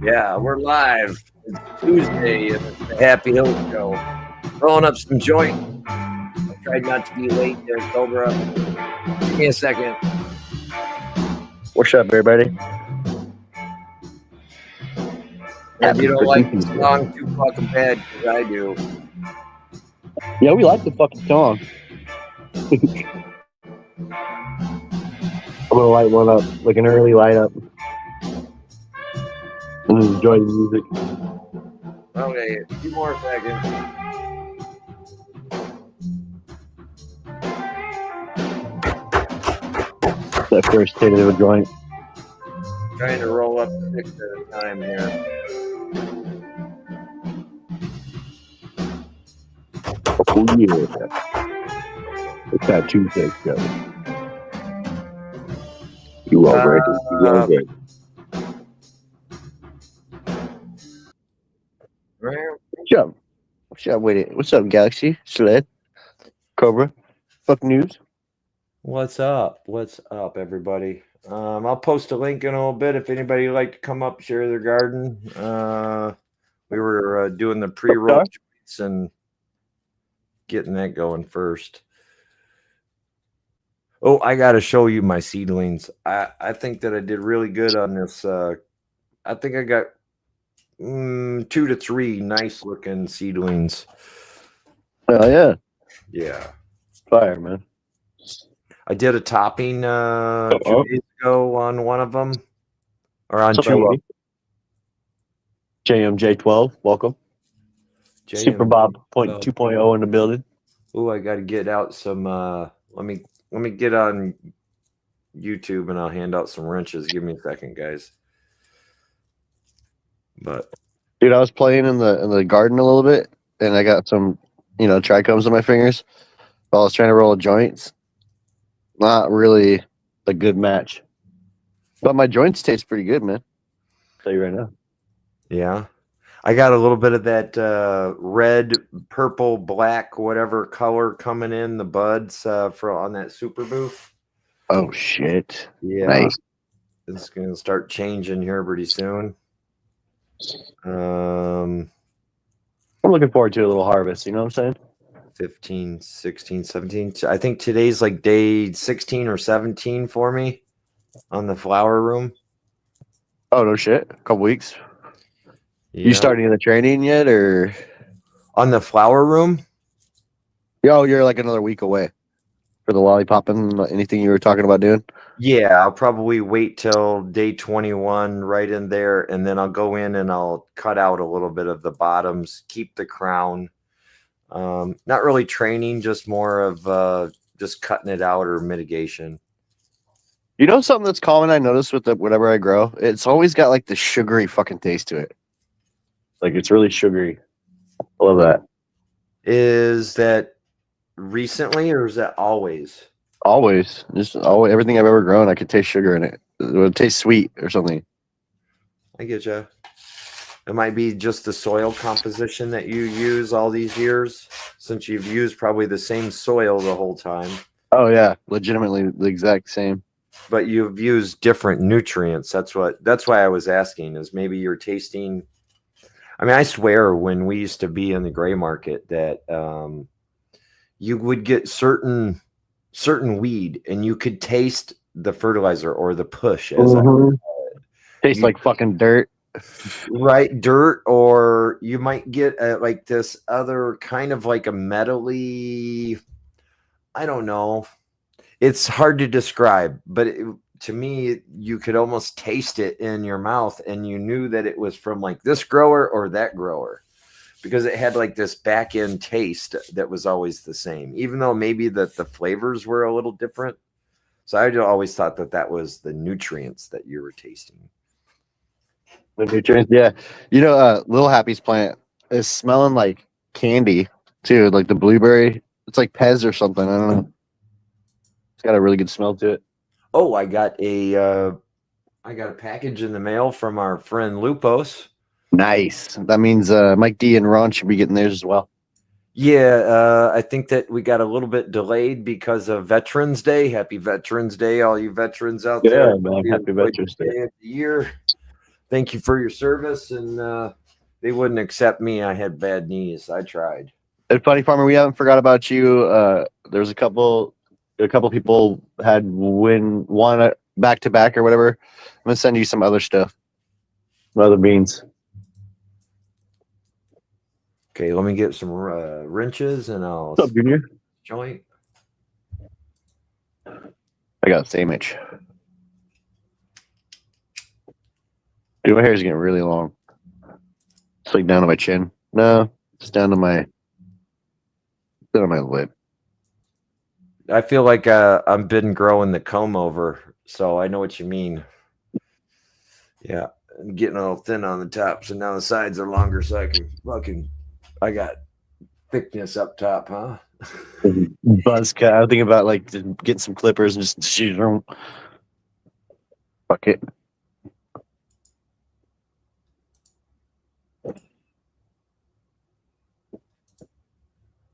Yeah, we're live. It's Tuesday, and it's the Happy Hill Show. Rolling up some joint. I tried not to be late there, Cobra. Give me a second. What's up, everybody? And if you don't like the Happy song too fucking bad, because I do. Yeah, we like the fucking song. I'm gonna light one up, like an early light up, and enjoy the music. Okay, a few more seconds. That first hit of a joint. Trying to roll up 6 at a time here. Oh yeah, it's that Tuesday show. You are ready. You are ready. What's up? What's up with it? What's up, Galaxy? Sled? Cobra? Fuck news? What's up? What's up, everybody? I'll post a link in a little bit if anybody would like to come up, share their garden. We were doing the pre-roll joints and getting that going first. Oh, I got to show you my seedlings. I think that I did really good on this. I think I got 2 to 3 nice looking seedlings. Oh yeah. Yeah. Fire, man. I did a topping 2 days ago on one of them. Or on 2 of them. JMJ12, welcome. Super Bob 2.0 in the building. Oh, I got to get out some. Let me get on YouTube and I'll hand out some wrenches. Give me a second, guys. But dude, I was playing in the garden a little bit, and I got some, trichomes on my fingers while I was trying to roll joints. Not really a good match, but my joints taste pretty good, man. I'll tell you right now. Yeah. I got a little bit of that red, purple, black, whatever color coming in the buds on that super booth. Oh shit! Yeah, nice. It's gonna start changing here pretty soon. I'm looking forward to a little harvest. You know what I'm saying? 15, 16, 17. I think today's like day 16 or 17 for me on the flower room. Oh no shit! A couple weeks. Yeah. You starting the training yet, or on the flower room? Yo, you're like another week away for the lollipop and anything you were talking about doing. Yeah, I'll probably wait till day 21 right in there, and then I'll go in and I'll cut out a little bit of the bottoms, keep the crown. Not really training, just more of just cutting it out or mitigation. You know something that's common I noticed with whatever I grow? It's always got like the sugary fucking taste to it. Like it's really sugary. I love that. Is that recently or is that always? Always. Just always, everything I've ever grown, I could taste sugar in it. It would taste sweet or something. I get you. It might be just the soil composition that you use all these years, since you've used probably the same soil the whole time. Oh yeah, legitimately the exact same. But you've used different nutrients. That's why I was asking, is maybe you're tasting. I mean, I swear when we used to be in the gray market that you would get certain weed and you could taste the fertilizer or the push as I call it. Tastes like fucking dirt. Right, dirt, or you might get like this other kind of like a metally, I don't know. It's hard to describe, but to me, you could almost taste it in your mouth and you knew that it was from like this grower or that grower because it had like this back end taste that was always the same, even though maybe that the flavors were a little different. So I always thought that was the nutrients that you were tasting. The nutrients, yeah. Little Happy's plant is smelling like candy too, like the blueberry. It's like Pez or something. I don't know. It's got a really good smell to it. Oh, I got a package in the mail from our friend Lupos. Nice. That means Mike D and Ron should be getting theirs as well. Yeah, I think that we got a little bit delayed because of Veterans Day. Happy Veterans Day, all you veterans out there. Yeah, man. Happy Veterans Day of the year. thank you for your service. And they wouldn't accept me. I had bad knees. I tried. And funny farmer, we haven't forgot about you. There's a couple people had win one back to back or whatever. I'm gonna send you some other stuff, some other beans. Okay, let me get some wrenches and I'll What's up, Junior? joint. I got the same itch. Dude, my hair's getting really long. It's like down to my chin. No, it's down to my lip. I feel like I'm been growing the comb over, so I know what you mean. Yeah, I'm getting a little thin on the top, so now the sides are longer, so I can fucking. I got thickness up top, huh? Buzz cut. I was thinking about like getting some clippers and just shoot them. Fuck it.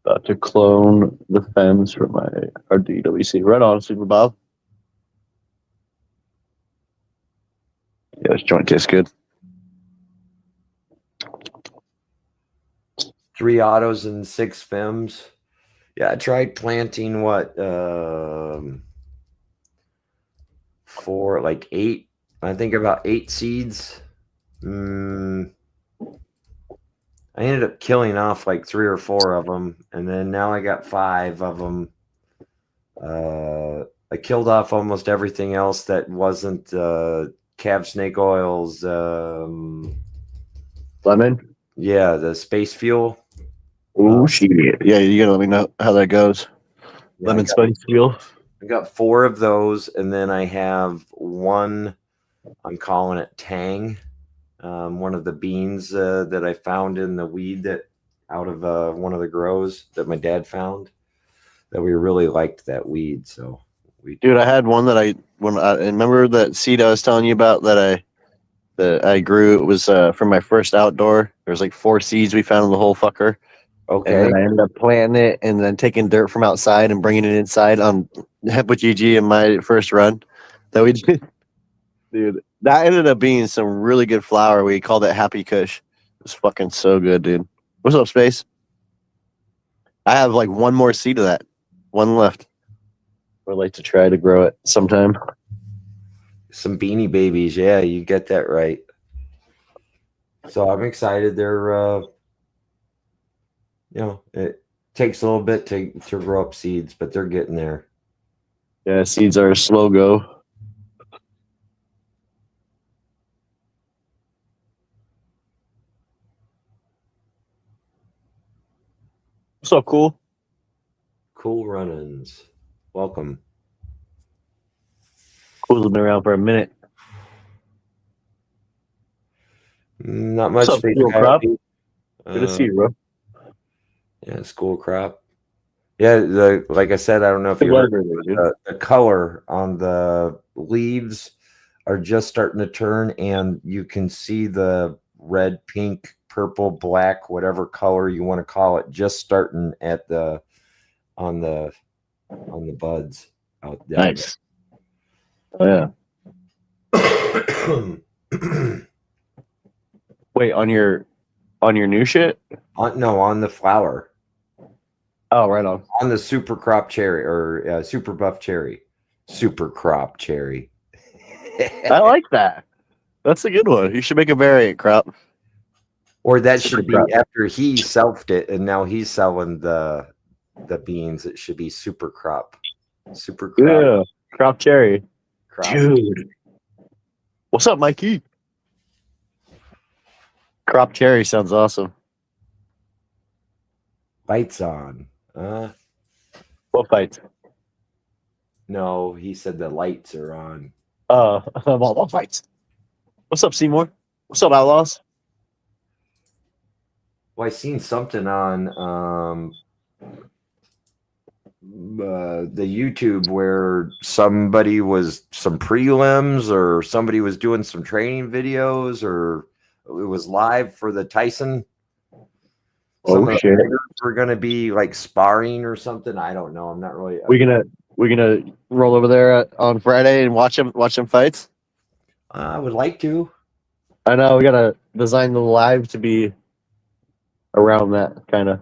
About to clone the fence for my RDWC. Right on, Super Bob. Yeah, this joint tastes good. 3 autos and 6 fems. Yeah, I tried planting for like 8. I think about 8 seeds. I ended up killing off like 3 or 4 of them, and then now I got 5 of them. I killed off almost everything else that wasn't calf snake oils. Lemon? Yeah, the space fuel. Oh, shit. Yeah, you gotta let me know how that goes. Yeah, Lemon spice fuel. I got 4 of those, and then I have one. I'm calling it Tang. One of the beans that I found in the weed that out of one of the grows that my dad found. That we really liked that weed, so Dude, I had one that I remember that seed I was telling you about that I grew. It was from my first outdoor. There was like 4 seeds we found in the whole fucker. okay. And then I ended up planting it and then taking dirt from outside and bringing it inside on with GG in my first run that we did. Dude, that ended up being some really good flour. We called it Happy Kush. It was fucking so good, dude. What's up, Space? I have like one more seed of that. One left. I'd like to try to grow it sometime. Some beanie babies, yeah, you get that right. So I'm excited. They're it takes a little bit to grow up seeds, but they're getting there. Yeah, seeds are a slow go. What's up, cool? Cool run-ins. Welcome. Cool's been around for a minute. Not much. What's up, School Crop? Good to see you, bro. Yeah, School Crop. Yeah, like I said, I don't know if you heard the color on the leaves are just starting to turn, and you can see the red, pink, purple, black, whatever color you want to call it, just starting at on the buds out there. Nice. Oh yeah. Wait, on your new shit? No, on the flower. Oh, right on. On the super crop cherry or super buff cherry. Super crop cherry. I like that. That's a good one. You should make a variant crop. Or that super should be crop. After he selfed it and now he's selling the beans. It should be super crop. Super crop. Yeah, crop cherry. Dude. What's up, Mikey? Crop cherry sounds awesome. Lights on. What fights? No, he said the lights are on. What fights? What's up, Seymour? What's up, Outlaws? Well, I seen something on the YouTube where somebody was some prelims or somebody was doing some training videos or it was live for the Tyson. Some of the fighters were going to be like sparring or something. I don't know. I'm not really. We're gonna roll over there on Friday and watch them fights. I would like to. I know we gotta design the live to be around that kind of.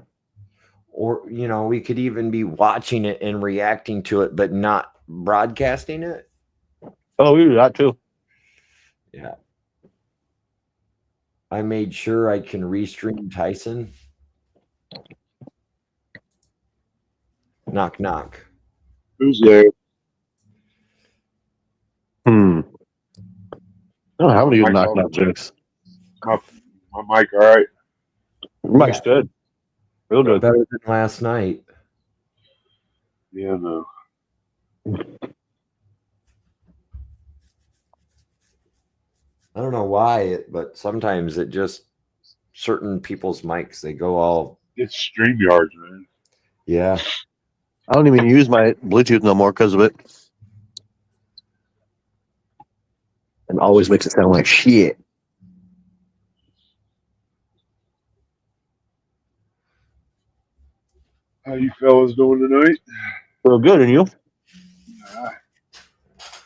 Or, we could even be watching it and reacting to it, but not broadcasting it. Oh, we do that too. Yeah. I made sure I can restream Tyson. Knock, knock. Who's there? Hmm. I don't have any good Mike, knock knock jokes. my, my mic, all right? Mike's good. Real good. Better than last night. Yeah, no. I don't know why, but sometimes it just certain people's mics they go all It's StreamYards, man. yeah. I don't even use my Bluetooth no more because of it. And always makes it sound like shit. How you fellas doing tonight? Real good, and you?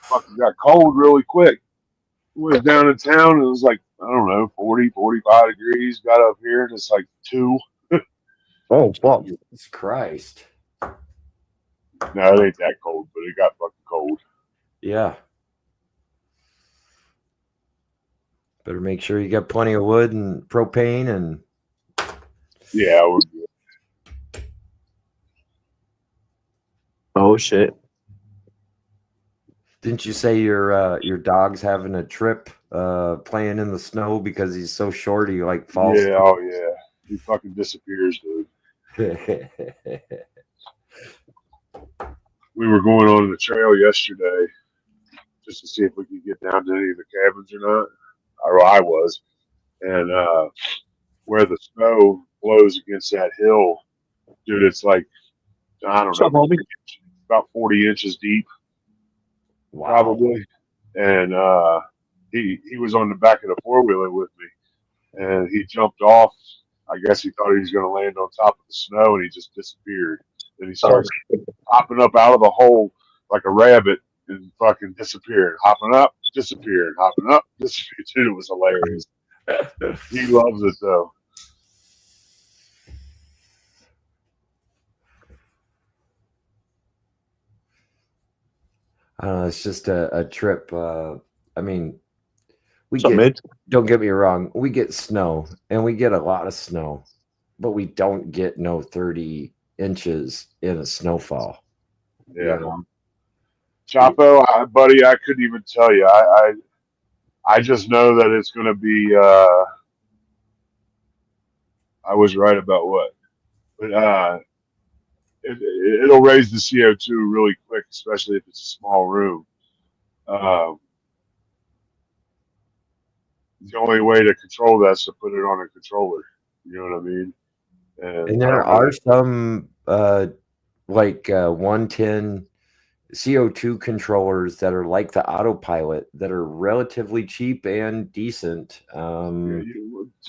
Fucking got cold really quick. Went down in town and it was like, I don't know, 40, 45 degrees. Got up here and it's like 2. Oh, fuck. Jesus Christ. No, it ain't that cold, but it got fucking cold. Yeah. Better make sure you got plenty of wood and propane and Yeah, we're good. Oh, shit. didn't you say your dog's having a trip playing in the snow because he's so short he like falls Yeah, oh yeah. He fucking disappears, dude. We were going on the trail yesterday just to see if we could get down to any of the cabins or not. Or I was. And where the snow blows against that hill, dude, it's like, I don't What's know, up, homie? about 40 inches deep, Wow. probably. And he was on the back of the four wheeler with me, and he jumped off. I guess he thought he was going to land on top of the snow, and he just disappeared. Then he starts popping up out of the hole like a rabbit and fucking disappearing, hopping up, disappearing, hopping up, disappearing. Dude, it was hilarious. He loves it though. I don't know, it's just a trip. I mean, we What's up, get mate? don't get me wrong, we get snow and we get a lot of snow, but we don't get no 30 inches in a snowfall. Yeah. You know? Chapo, buddy, I couldn't even tell you. I just know that it's going to be. I was right about what, but it'll raise the CO2 really quick, especially if it's a small room. Um, the only way to control that is to put it on a controller. You know what I mean? And And I there don't know are that. some like 110 CO2 controllers that are like the autopilot that are relatively cheap and decent.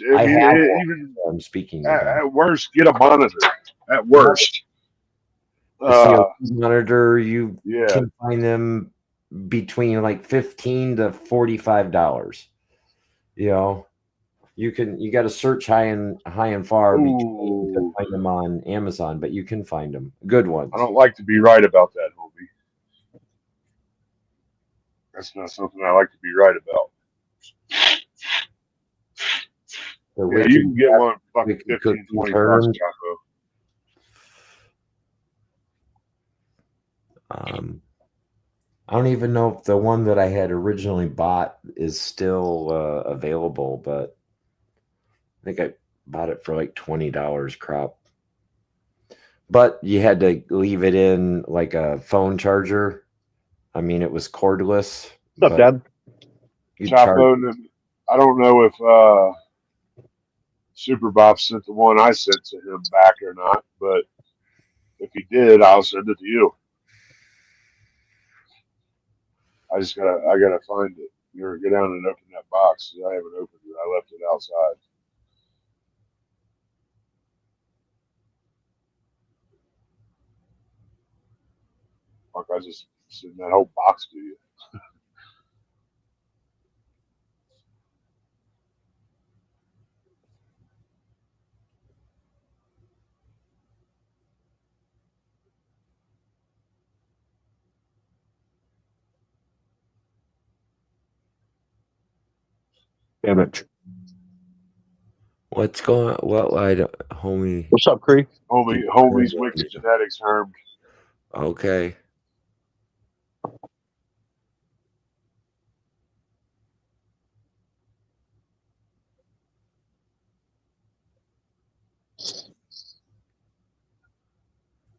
Yeah, I I mean, have one. even I'm speaking about at worst, get a monitor. At worst, the CO2 monitor. You yeah. can find them between like $15 to $45. You got to search high and far between to Ooh, find them on Amazon, but you can find them. Good I ones. don't like to be right about that, homie. That's not something I like to be right about. The Yeah, you wicked can get one for fucking wicked 15, cookie 20 bucks, turn. Chapo. I don't even know if the one that I had originally bought is still available, but I think I bought it for like $20 crop. But you had to leave it in like a phone charger. I mean, it was cordless, What's up, but Dad? you charge. Chapo, I don't know if Super Bob sent the one I sent to him back or not, but if he did, I'll send it to you. I gotta find it. You're go down and open that box. I haven't opened it. I left it outside. Fuck, I just sent that whole box to you. Damn it. What's going? Well, I don't, homie. What's up, Cree? Homie's Wicked Genetics, Herm. Okay.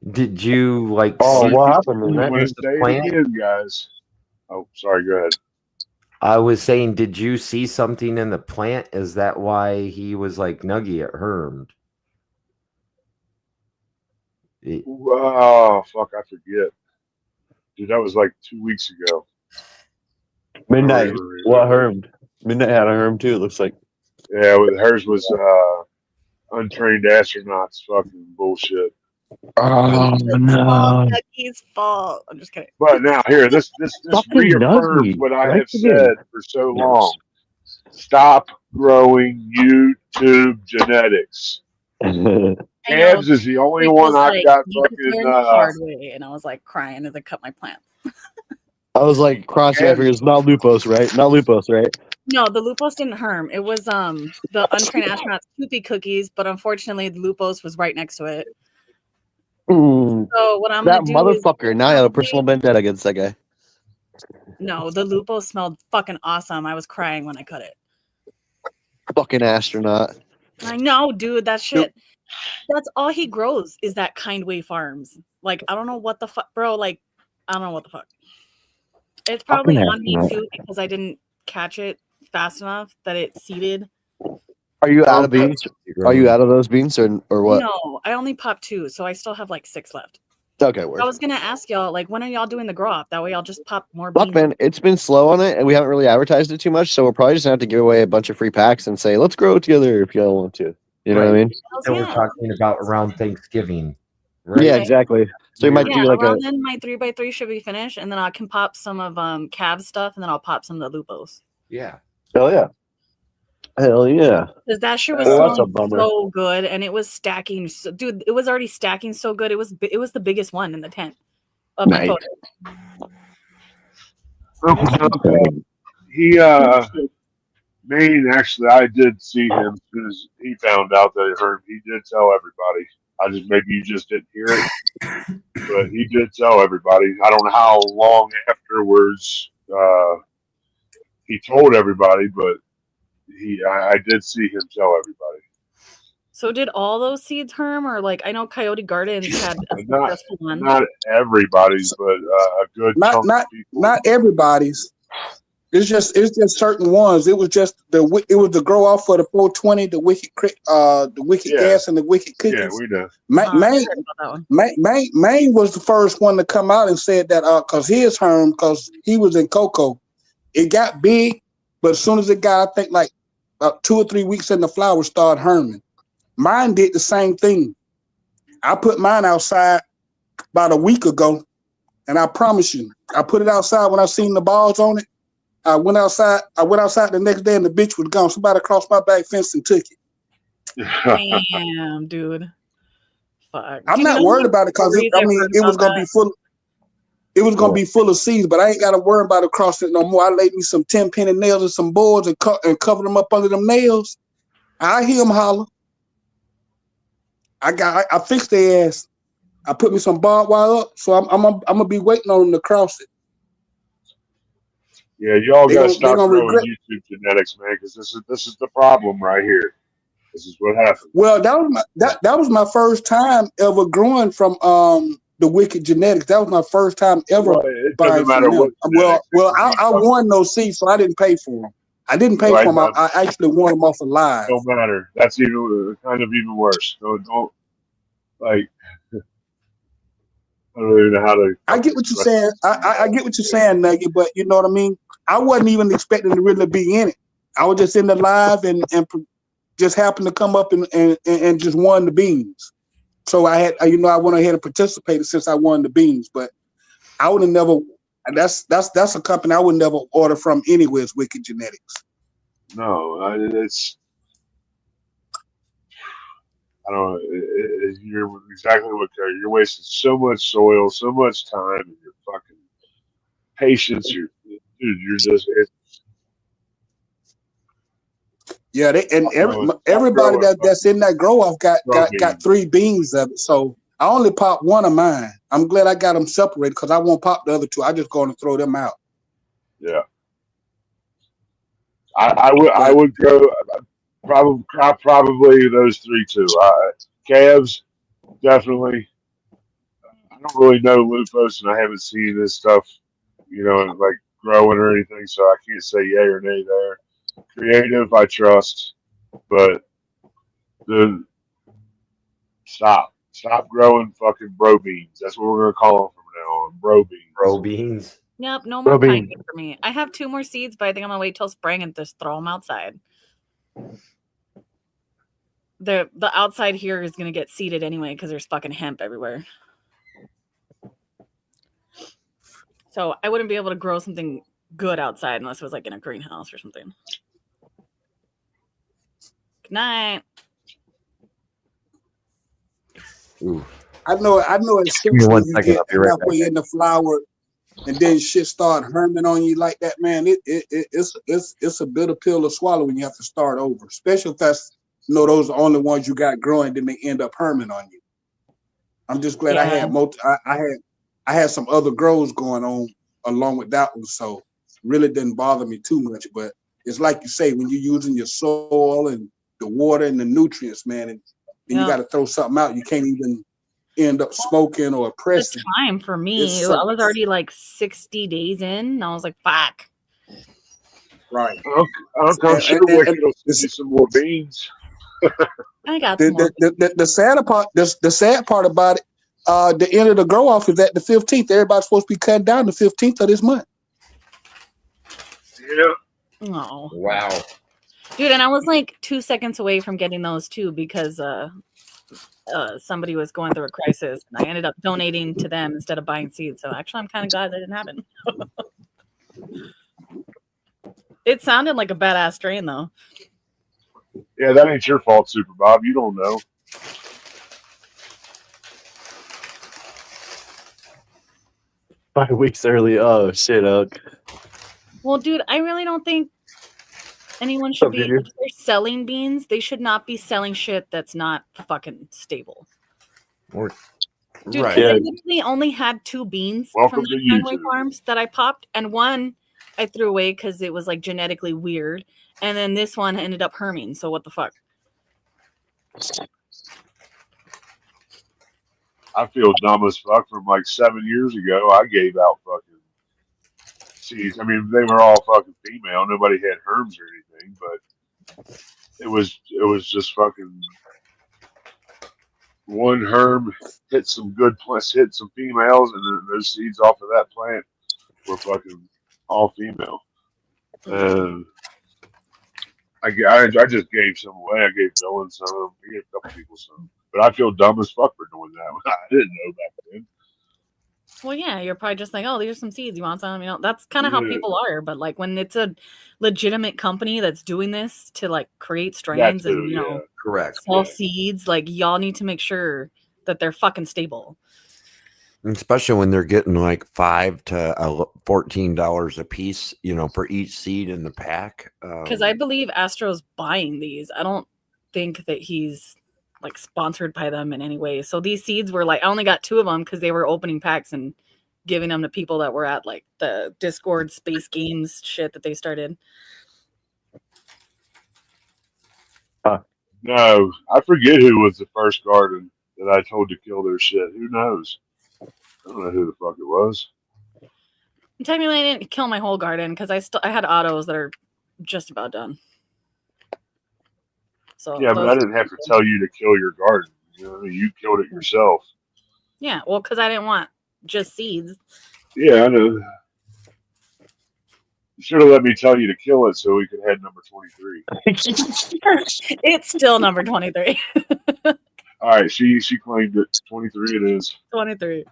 Did you like Oh, see what happened, I'm man? going to the say it plant? again, guys. Oh, sorry. Go ahead. I was saying, did you see something in the plant? Is that why he was like nuggy at Herm? Oh, fuck. I forget. Dude, that was like 2 weeks ago. Midnight. I don't even What remember. Herm? Midnight had a Herm too, it looks like. Yeah, hers was untrained astronauts fucking bullshit. Oh, It's all no. Becky's fault. I'm just kidding. But now here, this Fucking reaffirms Nuggy. what I Right have again. said for so long. Stop growing YouTube genetics. I know. Cabs is the only Rick one was I've like, got you just fucking learned the hard way. And I was like crying as I cut my plants. I was like, crossing my fingers, not Lupos, right? Not Lupos, right? No, the Lupos didn't harm. It was the untrained astronauts Toothy cookies, but unfortunately the Lupos was right next to it. Mm, So what I'm that gonna do motherfucker. is Now I have a personal vendetta against that guy. no, the Lupos smelled fucking awesome. I was crying when I cut it. Fucking astronaut. I know, dude, that shit. That's all he grows is that Kindway Farms. Like, I don't know what the fuck, bro. Like, I don't know what the fuck. It's probably Fucking on me astronaut. too because I didn't catch it fast enough that it seeded. Are you out of beans? Are you out of those beans or what? No, I only popped 2, so I still have like 6 left. Okay, word. I was gonna ask y'all, like, when are y'all doing the grow up? That way, I'll just pop more Fuck, beans. man, it's been slow on it, and we haven't really advertised it too much, so we're probably just gonna have to give away a bunch of free packs and say, let's grow it together if y'all want to. You know what I mean? Hells that we're yeah. talking about around Thanksgiving, right? Yeah, Okay. exactly. So you might Yeah, do like around then my 3x3 should be finished, and then I can pop some of Cavs stuff, and then I'll pop some of the Lupos. Yeah. hell yeah. Hell yeah. Because that shit was Well, that's a smelling bummer. so good, and it was stacking. So, dude, it was already stacking so good. It was the biggest one in the tent of my Nice. photo. He Maine actually, I did see him as soon as he found out that it hurt. He did tell everybody. I just maybe you just didn't hear it, but he did tell everybody. I don't know how long afterwards he told everybody, but I did see him tell everybody. So did all those seeds harm, or like I know Coyote Gardens had a successful one. Not everybody's, but a good chunk of people. Not everybody's. It's just certain ones. It was just the grow off for the 420, the wicked gas and the wicked cookies. Yeah, we know. Maine was the first one to come out and said that because his herm, because he was in cocoa, it got big, but as soon as it got, I think like 2 or 3 weeks in, the flowers started herming. Mine did the same thing. I put mine outside about a week ago, and I promise you, I put it outside when I seen the balls on it. I went outside the next day and the bitch was gone. Somebody crossed my back fence and took it. Damn, dude. Fuck. I'm not worried about it because it was gonna be full. It was gonna be full of seeds, but I ain't got to worry about it crossing it no more. I laid me some 10-penny nails and some boards and covered them up under them nails. I hear them holler. I fixed their ass. I put me some barbed wire up, so I'm gonna be waiting on them to cross it. Yeah, y'all got to stop growing YouTube genetics, man, because this is the problem right here. This is what happened. Well, that was my first time ever growing from the Wicked Genetics. That was my first time ever buying from them. Well, I won those seeds, so I didn't pay for them. I didn't pay for them. I actually won them off of live. Don't matter. That's even even worse. Don't like. I don't even know how to. I get what you're saying. I get what you're saying, Nugget. But you know what I mean. I wasn't even expecting to really be in it. I was just in the live and just happened to come up and just won the beans. So I had, I went ahead and participated since I won the beans. But I would have never. That's a company I would never order from anywhere. Is Wicked Genetics. No, it's. I don't know. You're exactly what you're wasting so much soil, so much time, and your fucking patience. You're just. Yeah, Stop everybody growing that's in that grow off got grow got beans. 3 beans of it. So I only popped one of mine. I'm glad I got them separated because I won't pop the other 2. I just going to throw them out. Yeah, I But would grow probably those 3 too. Calves definitely. I don't really know lupus, and I haven't seen this stuff, like growing or anything, so I can't say yay or nay there. Creative, I trust, but the stop growing fucking bro beans. That's what we're gonna call them from now on, bro Bro beans. beans. Yep, no more Robin. pine for me. I have 2 more seeds, but I think I'm gonna wait till spring and just throw them outside. The outside here is gonna get seeded anyway because there's fucking hemp everywhere. So I wouldn't be able to grow something good outside unless it was like in a greenhouse or something. Good night. Ooh. I know it Give me stinks 1 when you second. get I'll be right back. halfway in the flower and then shit start herming on you like that, man. It's a bitter pill to swallow when you have to start over, especially if those are the only ones you got growing, then they end up herming on you. I'm just glad I Yeah. had I had some other grows going on along with that one, so really didn't bother me too much. But it's like you say, when you're using your soil and the water and the nutrients, man, and then you got to throw something out. You can't even end up smoking or The pressing. time for me, It's I was already like 60 days in, and I was like, fuck. right. I'm And, sure and, and, Wicked will send you some more beans. I got some more. the sad part about it, the end of the grow off is at the 15th. Everybody's supposed to be cutting down the 15th of this month. Yeah. Oh, Wow. dude, and I was like 2 seconds away from getting those too because somebody was going through a crisis, and I ended up donating to them instead of buying seeds. So actually, I'm kind of glad that didn't happen. It sounded like a badass strain, though. Yeah, that ain't your fault, Super Bob. You don't know. Five weeks early. Oh shit, Oak. Well, dude, I really don't think anyone What's should up, be, Junior? if they're selling beans, they should not be selling shit that's not fucking stable. Or, Dude, right. because I Yeah. literally only had 2 beans Welcome from to the Conway YouTube. Farms that I popped, and one I threw away because it was like genetically weird, and then this one ended up herming. So what the fuck? I feel dumb as fuck from like 7 years ago. I gave out fucking seeds. I mean, they were all fucking female. Nobody had herms or anything, but it was just fucking one herm hit some good plants, hit some females, and then those seeds off of that plant were fucking all female. And I just gave some away. I gave Dylan some. I gave a couple people some. But I feel dumb as fuck for doing that. I didn't know back then. Well, yeah, you're probably just like, oh, these are some seeds. You want some? You know, that's kind of how Yeah. people are. But like when it's a legitimate company that's doing this to like create That strains too, and, you know, Correct. sell seeds, like y'all need to make sure that they're fucking stable. Especially when they're getting like $5 to $14 a piece, for each seed in the pack. Because I believe Astro's buying these. I don't think that he's like sponsored by them in any way. So these seeds were like, I only got 2 of them because they were opening packs and giving them to people that were at like the Discord space games shit that they started. No, I forget who was the first garden that I told to kill their shit. Who knows? I don't know who the fuck it was. And technically, I didn't kill my whole garden because I had autos that are just about done. So Yeah, but I didn't have to tell you to kill your garden. You killed it yourself. Yeah, well, because I didn't want just seeds. Yeah, I know. You should have let me tell you to kill it so we could head number 23. It's still number 23. All right, she claimed it. 23 it is. 23.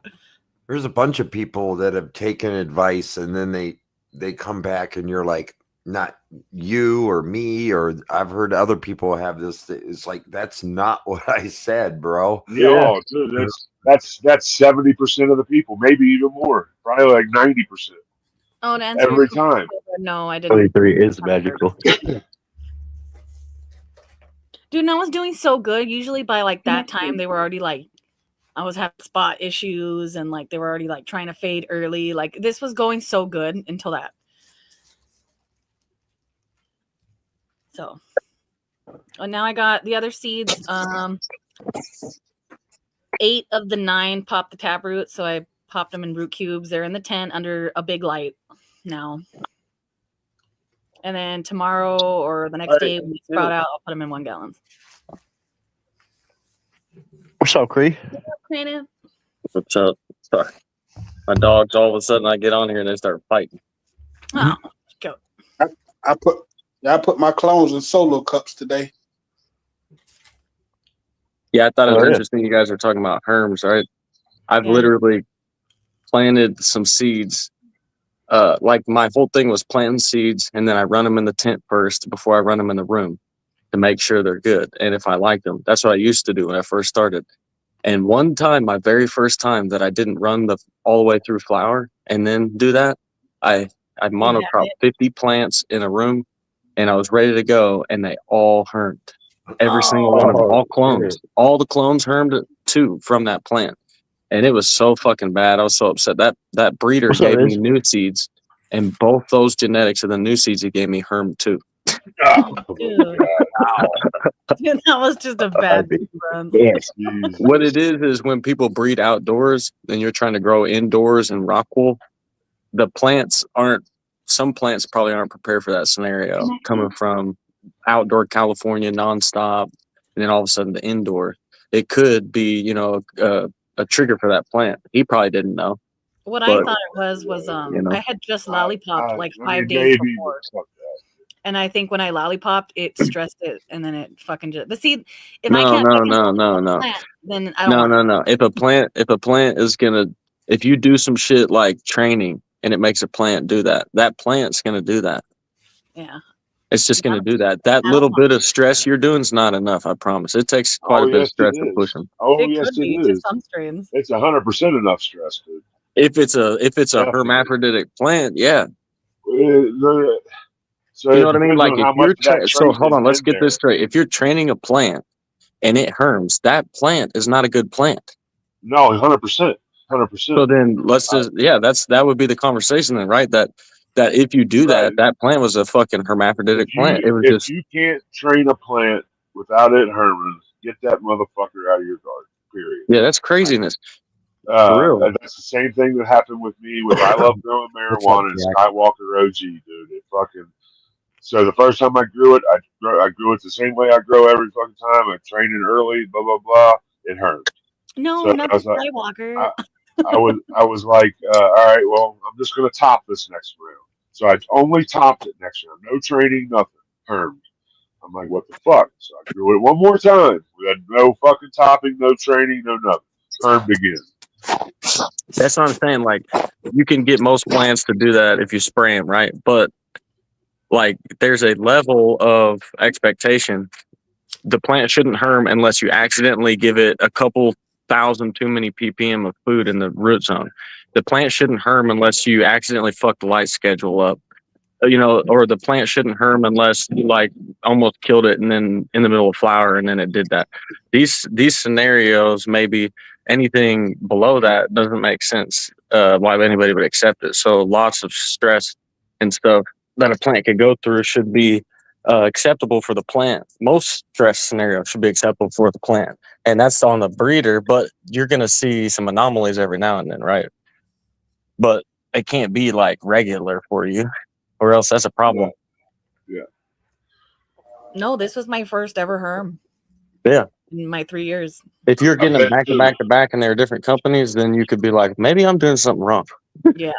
There's a bunch of people that have taken advice and then they come back and you're like, not you or me, or I've heard other people have this. It's like, that's not what I said, bro. Yeah, dude, that's 70% of the people, maybe even more, probably like 90%. Oh, to answer Every your question, time. no, I didn't. 23 is magical. Dude, and I was doing so good. Usually by like that time, they were already like, I was having spot issues and like they were already like trying to fade early. Like this was going so good until that. So, and now I got the other seeds. 8 of the 9 popped the taproot, so I popped them in root cubes. They're in the tent under a big light now. And then tomorrow or the next day when they sprout out, I'll put them in 1 gallon. What's up, Cree? Creative. What's up? Sorry. My dogs, all of a sudden, I get on here and they start fighting. Oh, go. I put my clones in solo cups today. Yeah, I thought it Oh, was yeah. interesting you guys were talking about herms, right? I've Yeah. literally planted some seeds. Like my whole thing was planting seeds, and then I run them in the tent first before I run them in the room to make sure they're good. And if I like them, that's what I used to do when I first started. And one time, my very first time that I didn't run all the way through flower and then do that, I monocropped 50 plants in a room, and I was ready to go, and they all hermed. Every single one of them, all clones. shit. All the clones hermed too from that plant. And it was so fucking bad. I was so upset. That breeder What's up, gave me Riz? new seeds, and both those genetics of the new seeds he gave me hermed too. Oh, Dude. Dude, that was just a bad run. Yes. Jesus. What it is when people breed outdoors and you're trying to grow indoors in rock wool, the plants some plants probably aren't prepared for that scenario coming from outdoor California nonstop, and then all of a sudden the indoor. It could be, a trigger for that plant. He probably didn't know. What But, I thought it was you know. I had just lollipopped like I mean, 5 days maybe, before. but fuck that. And I think when I lollipopped, it stressed it, and then it fucking just. But see, if I can't make No. plant, then I don't want No. If a plant is gonna, if you do some shit like training and it makes a plant do that, that plant's gonna do that. it. Yeah. It's just gonna do that. That I little don't bit of stress you're doing is not enough. I promise. It takes quite Oh, a bit of yes, it stress to push is. them. Oh, It yes, could it be to is. some strains. It's 100% enough stress, dude. If it's a Definitely. hermaphroditic plant, yeah. So You it know what I mean? depends Like on if how you're much of that so training hold is on, let's in get there. this straight. If you're training a plant and it herms, that plant is not a good plant. No, 100%. 100%. So then let's just that would be the conversation then, right? That if you do Right. that plant was a fucking hermaphroditic plant. It was If just you can't train a plant without it herming, get that motherfucker out of your garden. Period. yeah, that's craziness. For real. That's the same thing that happened with me with I Love Growing What's up, Marijuana and Jack? Skywalker OG, dude. It fucking. So the first time I grew it, I grew it the same way I grow every fucking time. I trained it early, blah blah blah. It hurt. No, So not I the was like, Skywalker. I was like, all right, well, I'm just gonna top this next round. So I only topped it next round. No training, nothing. Hermed. I'm like, what the fuck? So I grew it one more time. We had no fucking topping, no training, no nothing. Hermed again. That's what I'm saying. Like you can get most plants to do that if you spray them, right? But like there's a level of expectation. The plant shouldn't herm unless you accidentally give it a couple thousand too many ppm of food in the root zone. The plant shouldn't herm unless you accidentally fuck the light schedule up. Or the plant shouldn't herm unless you like almost killed it and then in the middle of flower and then it did that. These scenarios, maybe anything below that doesn't make sense. Why anybody would accept it? So lots of stress and stuff that a plant could go through should be acceptable for the plant. Most stress scenarios should be acceptable for the plant, and that's on the breeder. But you're gonna see some anomalies every now and then, right? But it can't be like regular for you, or else that's a problem. Yeah. No, this was my first ever herm. Yeah. In my 3 years. If you're getting them bet back to too. back to back and they're different companies, then you could be like, maybe I'm doing something wrong. Yeah.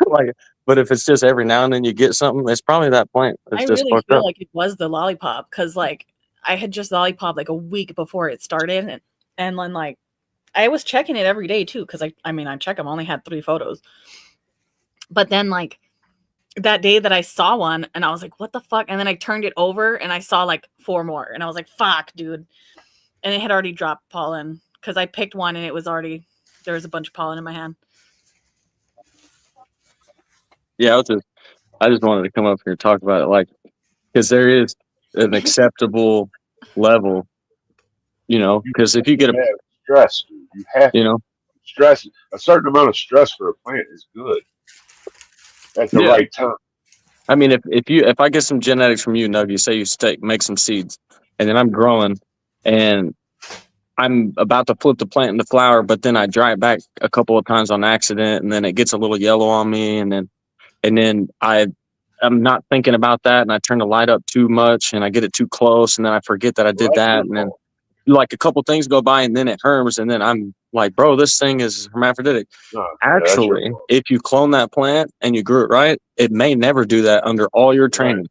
But if it's just every now and then you get something, it's probably that plant. It's I just really fucked feel up. like it was the lollipop because like I had just lollipop like a week before it started, and then like I was checking it every day too because I check them. I only had 3 photos, but then like that day that I saw one and I was like, what the fuck? And then I turned it over and I saw like 4 more and I was like, fuck, dude. And it had already dropped pollen because I picked one and it was already there was a bunch of pollen in my hand. Yeah, I just wanted to come up here and talk about it, like, because there is an acceptable level because if you get have stress, dude. You have you to know, stress. A certain amount of stress for a plant is good at the yeah. right time. I mean, if I get some genetics from you, Nuggy, say you make some seeds, and then I'm growing, and I'm about to flip the plant into flower, but then I dry it back a couple of times on accident, and then it gets a little yellow on me, and then I'm not thinking about that, and I turn the light up too much, and I get it too close, and then I forget that I Well, did that's that, your and then fault. like a couple things go by, and then it herms, and then I'm like, bro, this thing is hermaphroditic. No, yeah, that's your Actually, fault. if you clone that plant and you grew it right, it may never do that under all your training.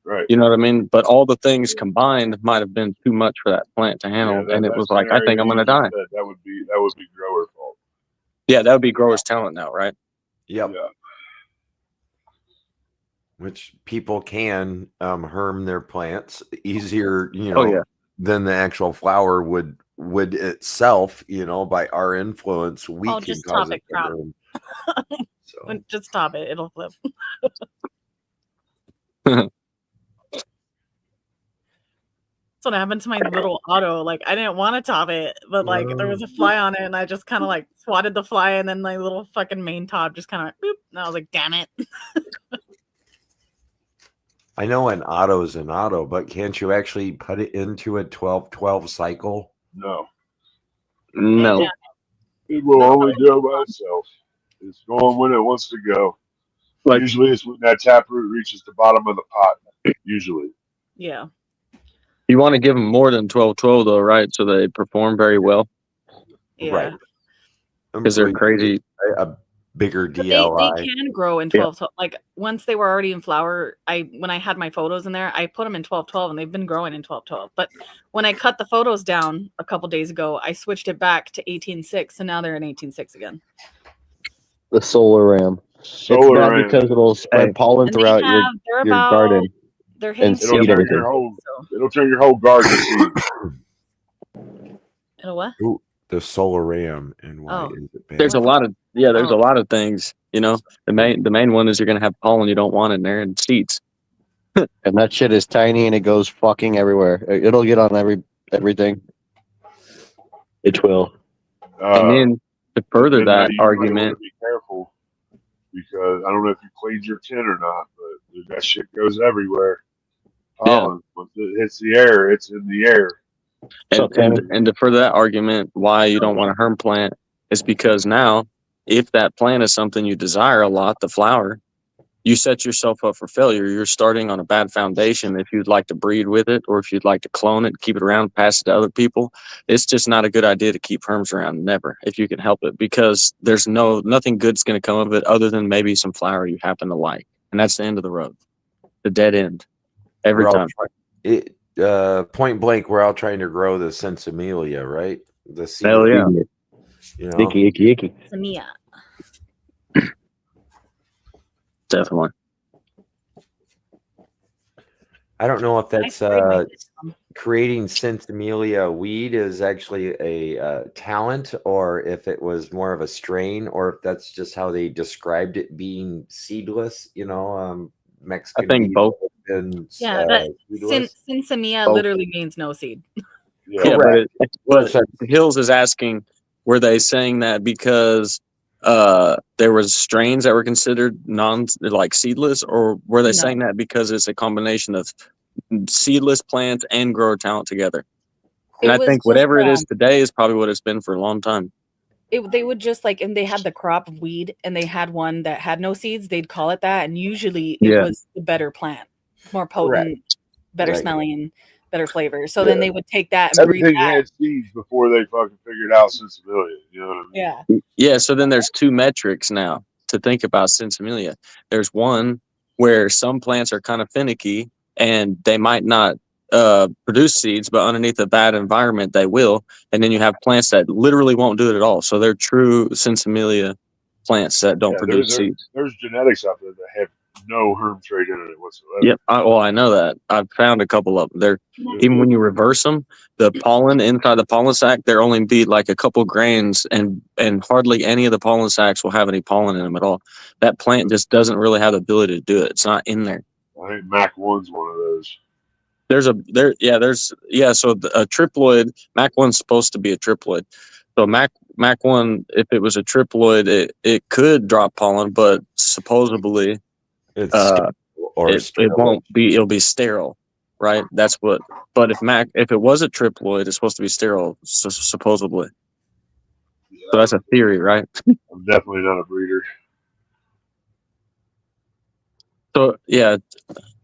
Right. You know what I mean? But all the things combined might have been too much for that plant to Yeah, handle, and it that was like, I think scenario I'm you gonna just die. said, that would be grower fault. Yeah, that would be grower's talent now, right? Yep. Yeah. Which people can herm their plants easier, Oh yeah. than the actual flower would itself, by our influence, we Oh, can just cause stop it it, to crap. herm. So Just stop it. It'll flip. That's what happened to my little auto. Like, I didn't want to top it, but like there was a fly on it, and I just kind of like swatted the fly, and then my little fucking main top just kind of boop. And I was like, damn it. I know an auto is an auto, but can't you actually put it into a 12-12 cycle? No. No. Yeah. It will No, only do it by itself. It's going when it wants to go. Like Usually it's when that taproot reaches the bottom of the pot. Usually. Yeah. you want to give them more than 12-12 though, right? So they perform very well Yeah. Right. because they're crazy. A bigger But they DLI. can grow in 12 like once they were already in flower, when I had my photos in there, I put them in 12-12 and they've been growing in 12-12. But when I cut the photos down a couple days ago, I switched it back to 18-6, so now they're in 18-6 again. The solar ram. It's Solar bad ram. because it'll spread Hey. pollen And they throughout have they're your about garden. they're hitting and It'll seed turn everything. your whole so it'll turn your whole garden to seed. it'll what? Ooh, the solar ram and why Oh. is it bad? There's a lot of there's Oh. a lot of things. The main one is you're gonna have pollen you don't want in there and seeds. And that shit is tiny and it goes fucking everywhere. It'll get on everything. It will. And then to further Then now that you might want argument, to be careful because I don't know if you cleaned your tin or not, but that shit goes everywhere. Pollen. Once it hits the air, it's in the air. and to further that argument, why you don't want a herm plant is because now, if that plant is something you desire a lot, the flower, you set yourself up for failure. You're starting on a bad foundation. If you'd like to breed with it, or if you'd like to clone it, keep it around, pass it to other people, it's just not a good idea to keep herms around. Never, if you can help it, because there's nothing good's going to come of it other than maybe some flower you happen to like, and that's the end of the road, the dead end, every time. Point blank, we're all trying to grow the Sensimelia, right? The seed. Hell yeah. Icky. Samia. Definitely. I don't know if that's sprayed my creating Sensimelia weed is actually a talent, or if it was more of a strain, or if that's just how they described it being seedless. Mexican. I think weed both. and, Yeah, that seedless. Sinsemia Both. literally means no seed. Yeah, Correct. but Hills is asking, were they saying that because there was strains that were considered like seedless, or were they No. saying that because it's a combination of seedless plants and grower talent together? And It I was think just, whatever it is today is probably what it's been for a long time. they would just and they had the crop of weed, and they had one that had no seeds. They'd call it that, and usually it was the better plant, more potent, better smelling, better flavor. So then they would take that and breed Everything that. had seeds before they fucking figured out Sensibilia. You know what I mean? Yeah. Yeah, so then there's two metrics now to think about Sensimelia. There's one where some plants are kind of finicky and they might not produce seeds, but underneath a bad environment they will. And then you have plants that literally won't do it at all. So they're true Sensimelia plants that don't produce seeds. There's genetics out there that have no herm trait in it whatsoever. Yep. I know that. I've found a couple of them. They're even when you reverse them, the pollen inside the pollen sac, there only be like a couple grains, and hardly any of the pollen sacs will have any pollen in them at all. That plant just doesn't really have the ability to do it. It's not in there. I think Mac 1's one of those. There's a so a triploid, Mac 1's supposed to be a triploid. So Mac 1, if it was a triploid, it could drop pollen, but supposedly It's uh or it won't be, it'll be sterile, right? That's what. But if it was a triploid, it's supposed to be sterile, supposedly. So that's a theory, right? I'm definitely not a breeder. So yeah,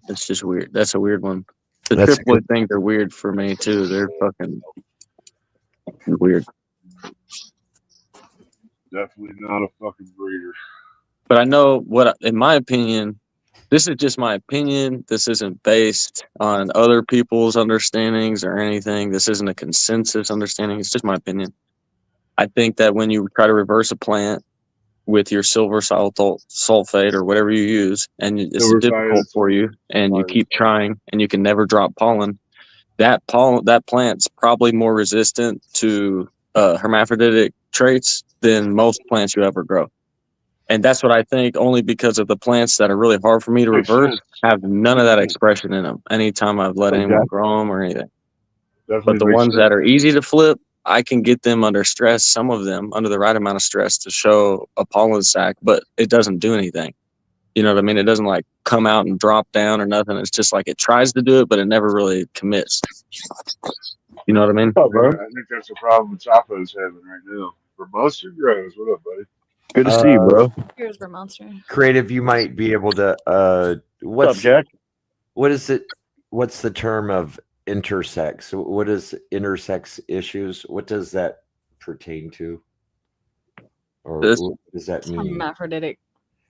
it's just weird. That's a weird one. The That's triploid things are weird for me too. They're fucking weird. Definitely not a fucking breeder. But I know in my opinion, this is just my opinion. This isn't based on other people's understandings or anything. This isn't a consensus understanding. It's just my opinion. I think that when you try to reverse a plant with your silver sulfate or whatever you use, and it's Silver difficult cyanide for you, and you sulfate. keep trying, and you can never drop pollen, that plant's probably more resistant to hermaphroditic traits than most plants you ever grow. And that's what I think, only because of the plants that are really hard for me to Makes reverse sense. have none of that expression in them anytime I've let anyone grow them or anything. Definitely But the makes ones sense. that are easy to flip, I can get them under stress, some of them under the right amount of stress to show a pollen sac, but it doesn't do anything. You know what I mean? It doesn't like come out and drop down or nothing. It's just like it tries to do it, but it never really commits. You know what I mean? Oh, bro. I think that's the problem Chapo's having right now. For Monster Grows, what up, buddy? Good to see you, bro. Here's for Monster. Creative, you might be able to What's up, Jack? what is it? What's the term of intersex? What is intersex issues? What does that pertain to? Or This- what does that mean? Hermaphroditic.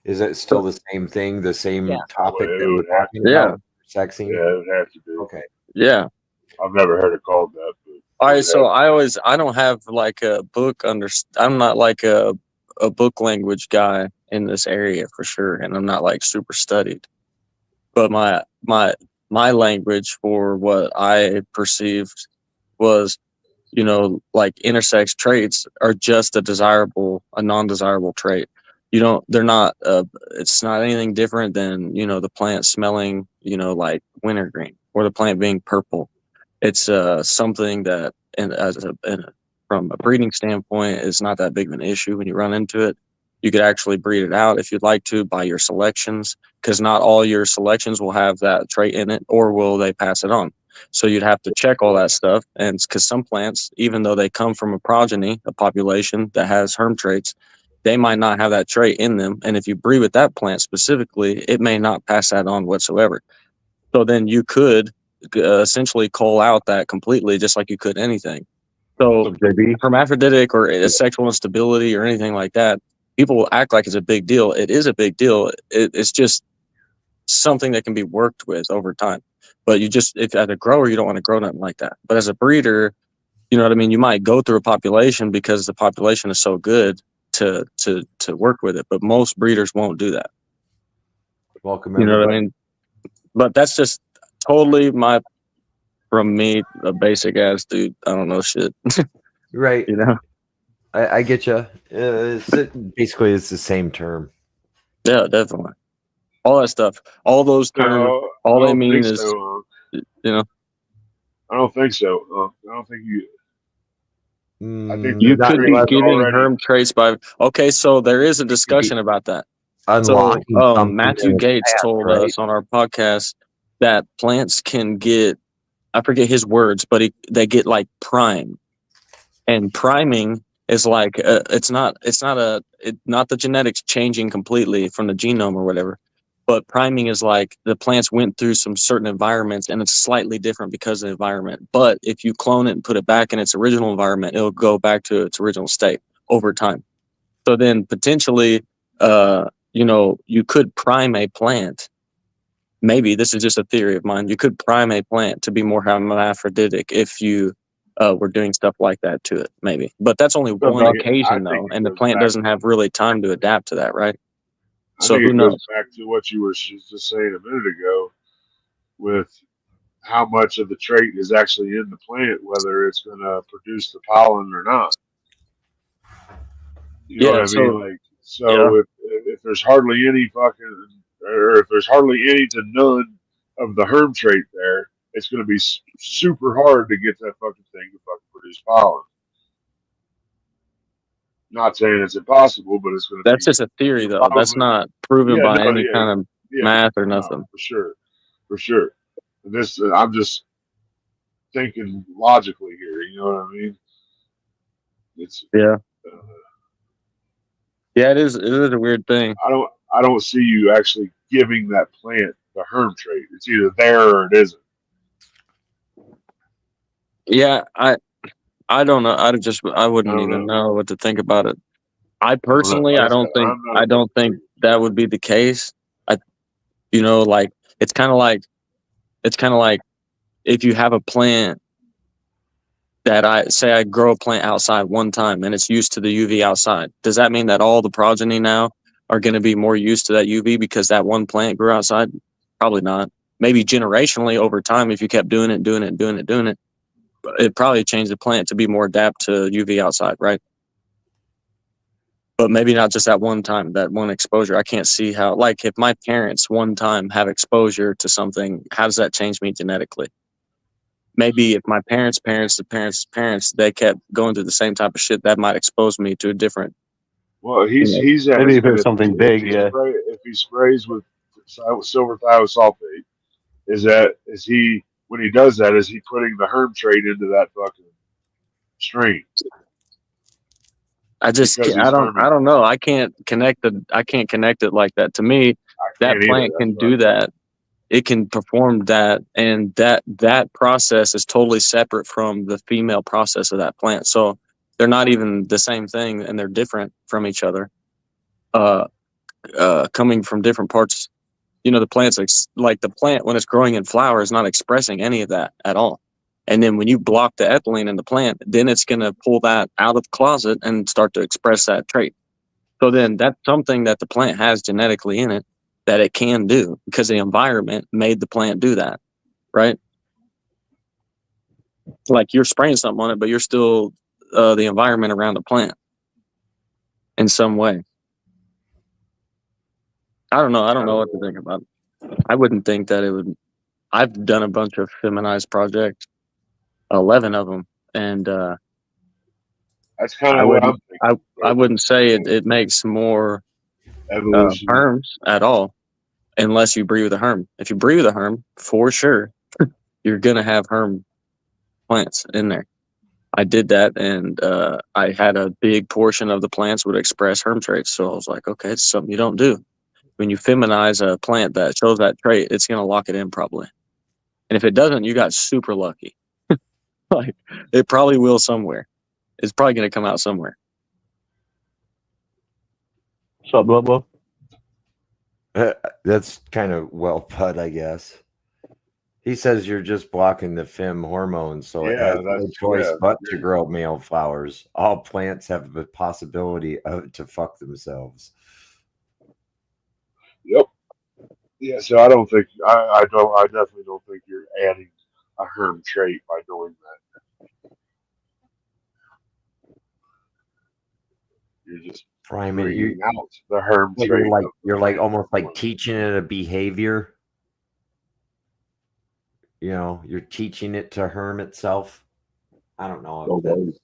Is it still the same thing, the same Yeah. topic Well, that it we're would have talking Yeah. about? Sexing? Yeah, it would have to be. Okay. Yeah. I've never heard it called that. But All it right. would So have I don't have like a book I'm not like a book language guy in this area for sure. And I'm not like super studied, but my language for what I perceived was, like intersex traits are just a non-desirable trait. They're not, it's not anything different than, the plant smelling, like wintergreen or the plant being purple. It's something that, from a breeding standpoint, is not that big of an issue when you run into it. You could actually breed it out if you'd like to by your selections, because not all your selections will have that trait in it, or will they pass it on. So you'd have to check all that stuff. And because some plants, even though they come from a progeny, a population that has herm traits, they might not have that trait in them. And if you breed with that plant specifically, it may not pass that on whatsoever. So then you could essentially cull out that completely, just like you could anything. So hermaphroditic or sexual instability or anything like that, people act like it's a big deal. It is a big deal. It's just something that can be worked with over time. But if as a grower, you don't want to grow nothing like that. But as a breeder, you know what I mean? You might go through a population because the population is so good to work with it. But most breeders won't do that. Welcome, You know what I everybody. mean? But that's just totally from me, a basic ass dude. I don't know shit. Right. You know? I get you. Basically, it's the same term. Yeah, definitely. All that stuff. All those terms. No, all I they don't mean think is, so. you know, I don't think so. I don't think you. I think you the could be trait is giving already. herm traits by. Okay, so there is a discussion about that. Unlocking So something Matthew in the Gates past, told right? us on our podcast that plants can get, I forget his words, but they get like primed, and priming is like it's not the genetics changing completely from the genome or whatever, but priming is like the plants went through some certain environments and it's slightly different because of the environment. But if you clone it and put it back in its original environment, it'll go back to its original state over time. So then potentially, you could prime a plant. Maybe this is just a theory of mine. You could prime a plant to be more hermaphroditic if you were doing stuff like that to it, maybe. But that's only one I occasion, think though, it and the goes plant back doesn't have really time to adapt to that, right? I So think who it goes knows? back to what you were just saying a minute ago, with how much of the trait is actually in the plant, whether it's going to produce the pollen or not. You know Yeah. what I So mean? Like, yeah. so if there's hardly any fucking, or if there's hardly any to none of the herm trait there, it's going to be super hard to get that fucking thing to fucking produce pollen. Not saying it's impossible, but it's going to That's be just a theory, though. That's probably. not proven Yeah, by no, any yeah, kind of yeah, math or no, nothing. for sure. This, I'm just thinking logically here. You know what I mean? It's. Yeah, Uh, yeah, it is. It is a weird thing. I don't see you actually giving that plant the herm trait. It's either there or it isn't. Yeah, I don't know. I I wouldn't don't even know. know what to think about it. I I don't know. personally, Like I I said, don't think I'm not a fucking think tree. that would be the case. I, like it's kind of like if you have a plant that I grow a plant outside one time and it's used to the UV outside. Does that mean that all the progeny now are going to be more used to that UV because that one plant grew outside? Probably not. Maybe generationally over time, if you kept doing it, it probably changed the plant to be more adapt to UV outside, right? But maybe not just that one time, that one exposure. I can't see how, like, if my parents one time have exposure to something, how does that change me genetically? Maybe if my parents, they kept going through the same type of shit, that might expose me to a different. Well, You know, he's Maybe if asking it's something if big, yeah. he sprays with silver thiosulfate, is he when he does that is he putting the herb trait into that fucking strain because he's I herming? don't know. I can't connect it like that. To me, I that can't either. plant That's can what do that. It can perform that, and that process is totally separate from the female process of that plant. So they're not even the same thing, and they're different from each other. Coming from different parts. The plant's like the plant when it's growing in flower is not expressing any of that at all. And then when you block the ethylene in the plant, then it's going to pull that out of the closet and start to express that trait. So then that's something that the plant has genetically in it that it can do because the environment made the plant do that, right? Like you're spraying something on it, but you're still the environment around the plant in some way. I don't know. I don't know what to think about it. I wouldn't think that it would. I've done a bunch of feminized projects, 11 of them, and that's kind I of what I'm wouldn't. thinking. I But wouldn't say it makes more evolution. herms at all unless you breed with a herm. If you breed with a herm, for sure, you're gonna have herm plants in there. I did that, and I had a big portion of the plants would express herm traits. So I was like, okay, it's something you don't do. When you feminize a plant that shows that trait, it's gonna lock it in probably. And if it doesn't, you got super lucky. Like it probably will somewhere. It's probably gonna come out somewhere. What's up, Bubba? That's kind of well put, I guess. He says you're just blocking the fem hormones, so it Yeah, has no choice but to grow male flowers. All plants have the possibility to fuck themselves. Yep. Yeah. So I don't think I don't. I definitely don't think you're adding a herm trait by doing that. You're just Priming bringing out the herm trait. you're like almost like teaching it a behavior. You're teaching it to herm itself. I don't know if that's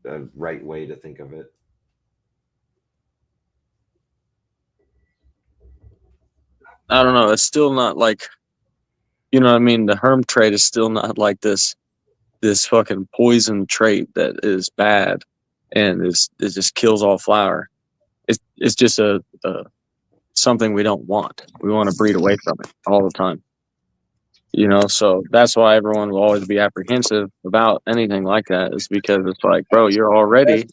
the right way to think of it. I don't know. It's still not like what I mean. The herm trait is still not like this fucking poison trait that is bad and it just kills all flower. It's just a something we don't want. We want to breed away from it all the time. So that's why everyone will always be apprehensive about anything like that, is because it's like, bro, you're already,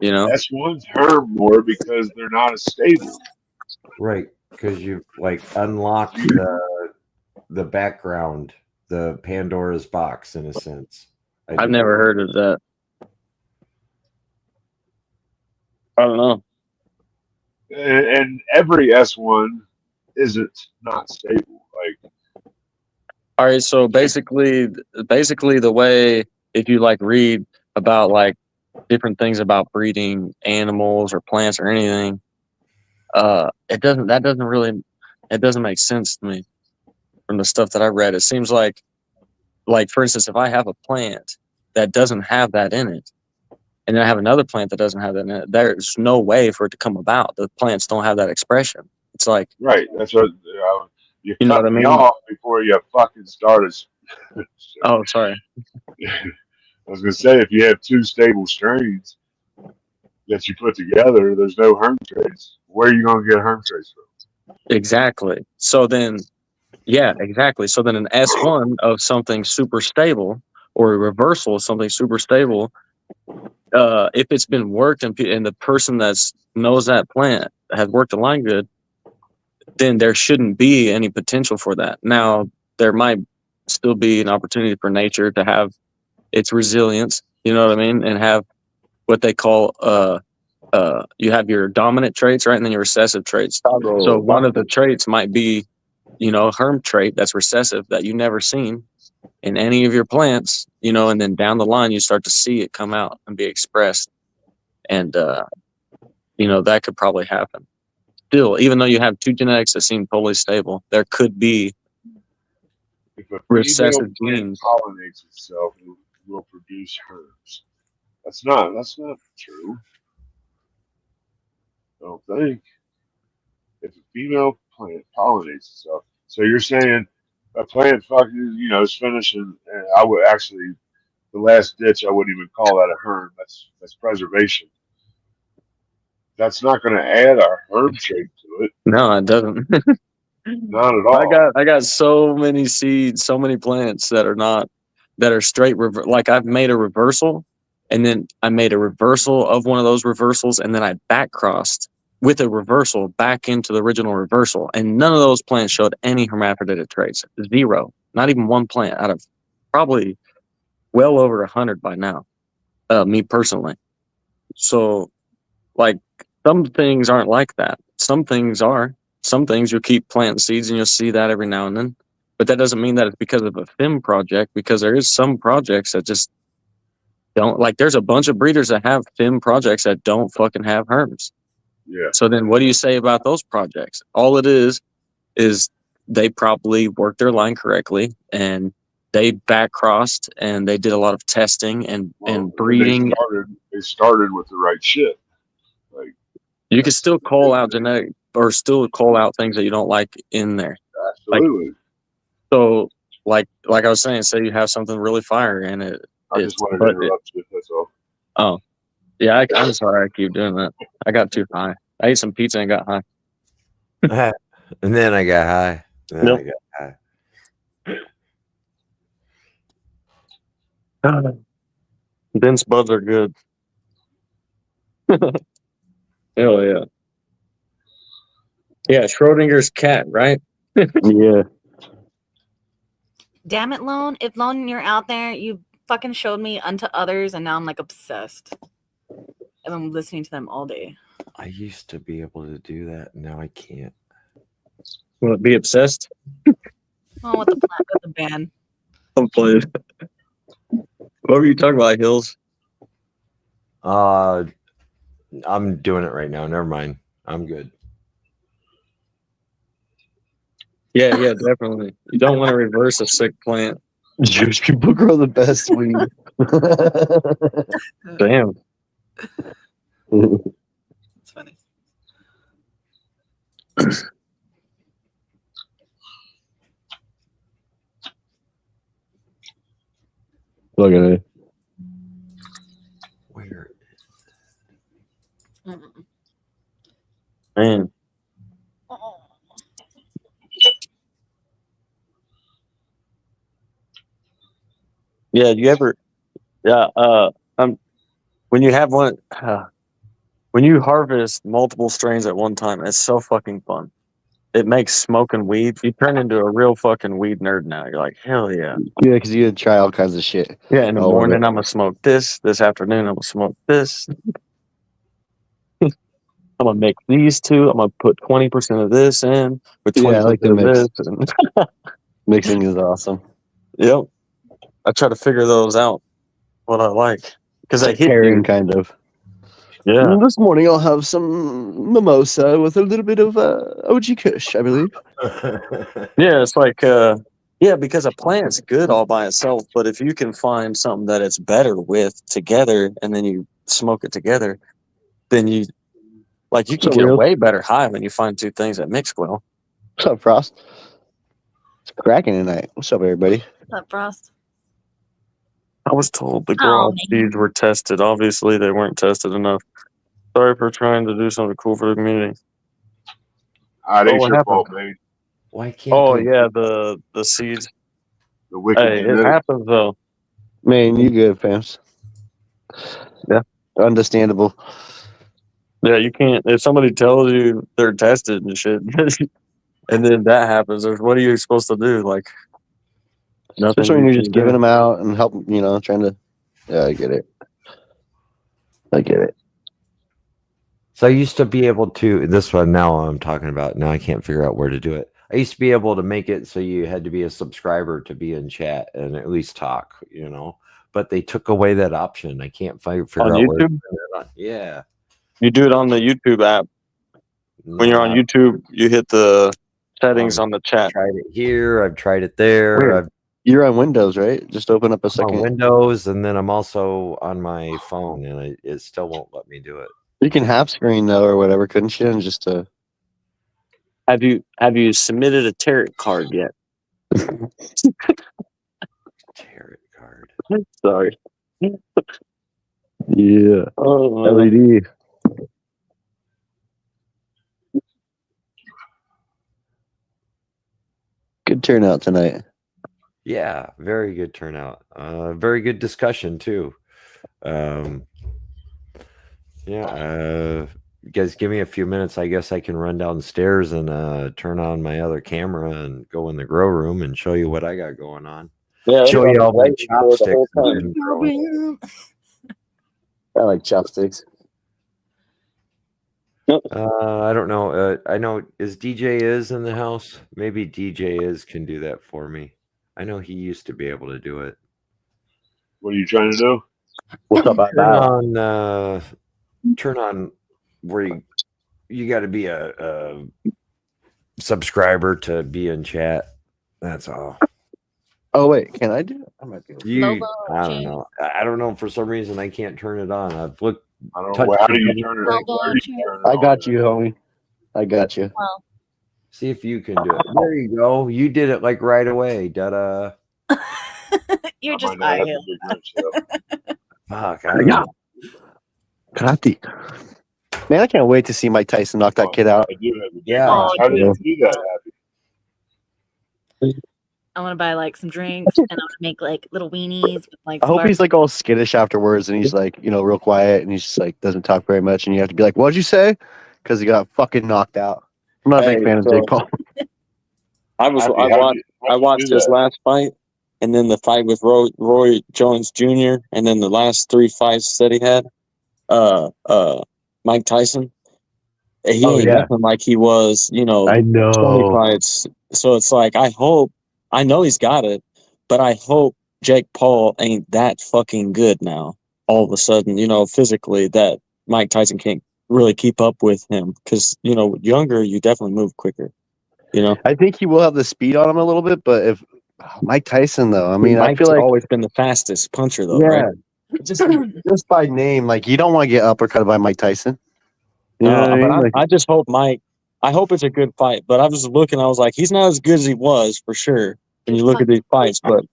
S1s herm more because they're not as stable. Right, because you've like unlocked the background, the Pandora's box in a sense. I've never heard of that. I don't know. And every S1 isn't not stable. Like, All right, so basically the way, if you like read about like different things about breeding animals or plants or anything, it doesn't make sense to me from the stuff that I read. It seems like like for instance, if I have a plant that doesn't have that in it, and then I have another plant that doesn't have that in it, there's no way for it to come about. The plants don't have that expression. It's like, Right. That's what you you know what cut I me mean? off before you fucking started. Oh, sorry. I was gonna say if you have two stable strains that you put together, there's no herm traits. Where are you gonna get herm traits from? Exactly. So then, yeah, exactly. So then an S1 of something super stable or a reversal of something super stable, if it's been worked and the person that's knows that plant has worked the line good, then there shouldn't be any potential for that. Now, there might still be an opportunity for nature to have its resilience, you know what I mean, and have what they call you have your dominant traits, right, and then your recessive traits. So one of the traits might be, you know, a herm trait that's recessive that you never seen in any of your plants, you know, and then down the line you start to see it come out and be expressed, and you know, that could probably happen. Still, even though you have two genetics that seem totally stable, there could be If a female recessive plant genes. pollinates itself, it will produce herms. That's not true. I don't think. If a female plant pollinates itself, so you're saying a plant fucking, you know, is finishing, and I would actually, the last ditch, I wouldn't even call that a herm. That's preservation. That's not going to add a herm trait to it. No, it doesn't. Not at all. I got so many seeds, so many plants that are not that are straight like I've made a reversal, and then I made a reversal of one of those reversals, and then I back crossed with a reversal back into the original reversal, and none of those plants showed any hermaphroditic traits. Zero. Not even one plant out of probably well over 100 by now. Me personally. So like some things aren't like that. Some things are. Some things you'll keep planting seeds and you'll see that every now and then. But that doesn't mean that it's because of a FIM project, because there is some projects that just don't, like there's a bunch of breeders that have FIM projects that don't fucking have herms. Yeah. So then what do you say about those projects? All it is they probably worked their line correctly and they back crossed and they did a lot of testing and breeding. They started with the right shit. Like you can still call out genetic or still call out things that you don't like in there. Absolutely. So like I was saying, say you have something really fiery and I just wanted to interrupt you, that's all. Oh. Yeah, I'm sorry I keep doing that. I got too high. I ate some pizza and got high. And then I got high. Nope. I got high. Dense buds are good. Hell yeah. Yeah, Schrodinger's cat, right? Yeah. Damn it, Lone. If Lone, you're out there, you fucking showed me Unto Others, and now I'm like obsessed. And I'm listening to them all day. I used to be able to do that. Now I can't. Will it be obsessed? Oh, with the band. I'm playing. What were you talking about, Hills? I'm doing it right now. Never mind. I'm good. Yeah, definitely. You don't want to reverse a sick plant. Jewish people grow the best weed. Damn. It's funny. Look at it. Where? Man. Yeah, you ever when you have one when you harvest multiple strains at one time, it's so fucking fun. It makes smoking weed. You turn into a real fucking weed nerd now. You're like, hell yeah. Yeah, because you try all kinds of shit. Yeah, in the All of morning it. I'm gonna smoke this. This afternoon I'm gonna smoke this. I'm gonna make these two. I'm gonna put 20% of this in with 20% Yeah, I like the of mix. this. Mixing is awesome. Yep. I try to figure those out. What I like because I It's hit pairing, you. kind of. Yeah. This morning I'll have some mimosa with a little bit of OG Kush, I believe. Yeah, it's like Yeah, because a plant's good all by itself, but if you can find something that it's better with together, and then you smoke it together, then you can So get a real. way better high when you find two things that mix well. What's up, Frost? It's cracking tonight. What's up, everybody? What's up, Frost? I was told the Oh, grow man. seeds were tested. Obviously, they weren't tested enough. Sorry for trying to do something cool for the community. It ain't what your happened? fault, man. Why can't? Oh they- yeah, the seeds. The wicked Hey, it genetics. happens though. Man, you good, fams? Yeah. Understandable. Yeah, you can't. If somebody tells you they're tested and shit, and then that happens, what are you supposed to do? Like nothing. Especially when you you're can just do. giving them out and helping, trying to. Yeah, I get it. I get it. So I used to be able to this one now I'm talking about. Now I can't figure out where to do it. I used to be able to make it so you had to be a subscriber to be in chat and at least talk, But they took away that option. I can't figure On out where to YouTube, put it on. Yeah. you do it on the YouTube app. When you're on No, YouTube, you hit the settings I've on the chat. tried it here. I've tried it there. Weird. I've You're on Windows, right? Just open up a on second. Windows, and then I'm also on my phone, and it still won't let me do it. You can half screen though, or whatever, couldn't you? And just Have you submitted a tarot card yet? Tarot card. Sorry. yeah, Oh, LED. Good turnout tonight. Yeah, very good turnout. Very good discussion too. You guys give me a few minutes. I guess I can run downstairs and turn on my other camera and go in the grow room and show you what I got going on. yeah, Show that's you all my what I was waiting for the chopsticks. whole I've time. been growing. I like chopsticks. I don't know. I know is DJ is in the house. Maybe DJ is can do that for me. I know he used to be able to do it. What are you trying to do? What's up, Turn on where you got to be a subscriber to be in chat. That's all. Oh wait, can I do it? I might be able to. I don't know. I don't know. For some reason, I can't turn it on. I've looked. I don't know. Touch How the do you button. turn it? Well, Where do you turn it I on? got you, homie. I got you. Well, See if you can do it. There you go. You did it like right away. Da-da. you're I just might not have eye the big wrench, though. Fuck. I don't know. Karate. Man, I can't wait to see Mike Tyson knock that kid out. I do have the big Yeah. wrench. How did Yeah. you do that, Happy? I want to buy like some drinks and I want to make like little weenies with like. I hope he's sparkles. like all skittish afterwards, and he's like, real quiet, and he's just like doesn't talk very much, and you have to be like, "What'd you say?" Because he got fucking knocked out. I'm not a big Hey, fan of so- Jake Paul. I Happy, how'd you watched do his that? last fight, and then the fight with Roy Jones Jr., and then the last 3 fights that he had. Mike Tyson. He Oh, ain't yeah. nothing like he was, 20 know. fights. So it's like I know he's got it, but I hope Jake Paul ain't that fucking good now. All of a sudden, physically that Mike Tyson can't really keep up with him because younger you definitely move quicker. I think he will have the speed on him a little bit, but if Mike Tyson though, I mean, I Mike's feel like always been the fastest puncher though, yeah, right? just by name, like you don't want to get uppercutted by Mike Tyson. You know what I But mean? Like, I just hope I hope it's a good fight. But I was looking, I was like, he's not as good as he was for sure. When you look at these fights, but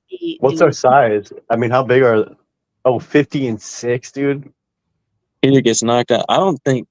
what's our size? I mean, how big are? Oh, 50 and 6, dude. he gets knocked out. I don't think